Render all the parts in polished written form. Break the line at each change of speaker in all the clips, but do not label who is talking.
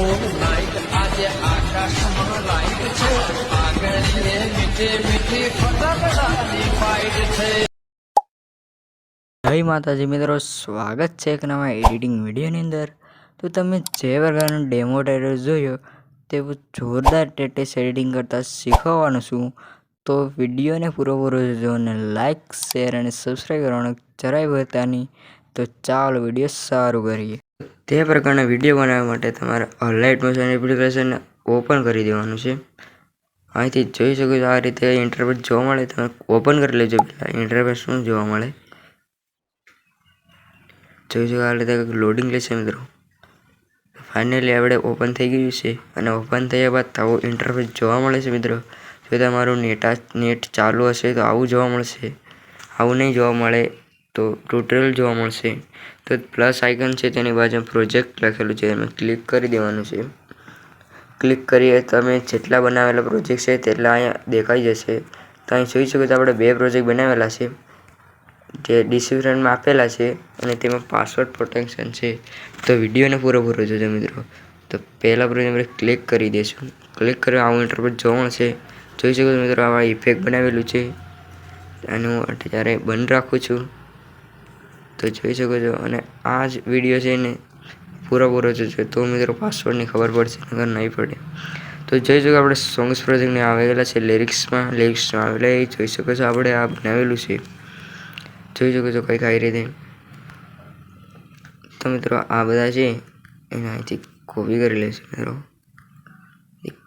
Light આજે આકાશમાં light છે આગળ મીઠી મીઠી ફટાકડાની ફાઇટ છે।
જય માતાજી મિત્રો, સ્વાગત છે એક નવા એડિટિંગ વિડીયોની અંદર। તો તમે જે પ્રકારનો ડેમો ટ્રેલર જોયો તેવું જોરદાર ટેટેસ એડિટિંગ કરતાં શીખવવાનું છું। તો વિડીયોને પૂરો જોજો અને લાઇક શેર અને સબસ્ક્રાઈબ કરવાનું જરાય ભૂલતા નહીં। તો ચાલો વિડીયો સારું કરીએ। તે પ્રકારના વિડીયો બનાવવા માટે તમારે લાઇટ મોશન એપ્લિકેશન ઓપન કરી દેવાનું છે। અહીંથી જોઈ શકો છો આ રીતે ઇન્ટરફેસ જોવા મળે, તમે ઓપન કરી લેજો। પહેલાં ઇન્ટરફેસ શું જોવા મળે જોઈ શકો, આ રીતે લોડિંગ લેશે મિત્રો। ફાઇનલી આપણે ઓપન થઈ ગયું છે અને ઓપન થયા બાદ આવું ઇન્ટરફેસ જોવા મળે છે મિત્રો। જો તમારું નેટ ચાલુ હશે તો આવું જોવા મળશે, આવું નહીં જોવા મળે તો ટ્યુટોરિયલ જોવા મળશે। તો પ્લસ આઇકન છે તેની બાજુ પ્રોજેક્ટ લખેલું છે, એમાં ક્લિક કરી દેવાનું છે। ક્લિક કરીએ તમે જેટલા બનાવેલા પ્રોજેક્ટ છે તેટલા અહીંયા દેખાઈ જશે। તો અહીં જોઈ શકો છો આપણે 2 પ્રોજેક્ટ બનાવેલા છે જે ડિસ્ક્રિપ્શનમાં આપેલા છે અને તેમાં પાસવર્ડ પ્રોટેક્શન છે। તો વિડીયોને પૂરો જોજો મિત્રો। તો પહેલા પ્રોજેક્ટ આપણે ક્લિક કરી દઈશું। ક્લિક કરી આવું ઇન્ટરફેસ જોવા મળશે। જોઈ શકો છો મિત્રો આવા ઇફેક્ટ બનાવેલું છે, આનું અત્યારે બંધ રાખું છું તો જોઈ શકો છો। અને આ જ વિડીયો છે ને પૂરો જોજો તો મિત્રો પાસવર્ડની ખબર પડશે, નકર નહીં પડે। તો જોઈ શકો આપણે સોંગ્સ પ્રોજેક્ટને આવેલા છે લિરિક્સમાં આવેલા એ જોઈ શકો છો આપણે આ બનાવેલું છે। જોઈ શકો છો કંઈક આવી રીતે। તો મિત્રો આ બધા છે એને અહીંથી કોપી કરી લેશે મિત્રો,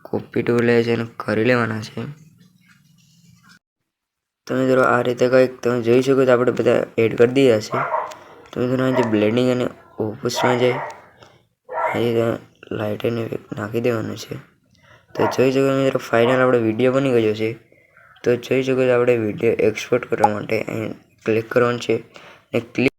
કોપી ટુ લે છે અને કરી લેવાના છે। તો મિત્રો આ રીતે કંઈક તમે જોઈ શકો છો આપણે બધા એડ કરી દીધા છે। તો મિત્રો જે બ્લેન્ડિંગ અને ઓપસમાં જાય અહીં લાઇટ અને નાખી દેવાનું છે। તો જોઈ શકો મિત્રો ફાઇનલ આપણે વિડીયો બની ગયો છે। તો જોઈ શકો છો આપણે વિડીયો એક્સપોર્ટ કરવા માટે અહીં ક્લિક કરવાનું છે અને ક્લિક